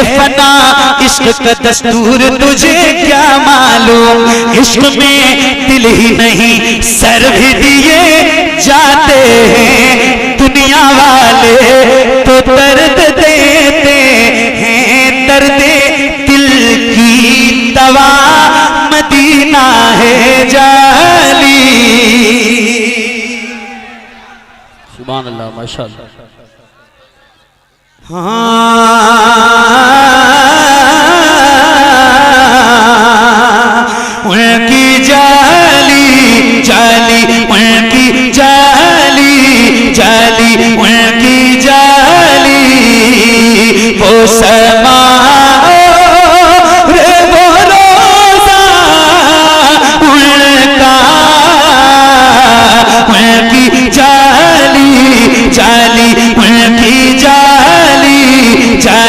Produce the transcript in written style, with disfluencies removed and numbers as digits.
फना इश्क का दस्तूर तुझे क्या मालूम, इश्क में दिल ही नहीं सर भी दिए जाते हैं, दुनिया वाले तो दर्द देते हैं, दर्द दिल की दवा मदीना है जाली। सुभान अल्लाह, माशाअल्लाह। उनकी जाली जाली, उनकी जाली जाली, उनकी जाली वो समा रे वो रोज़ा उनका, उनकी जाली जाली, उनकी जाली जाली।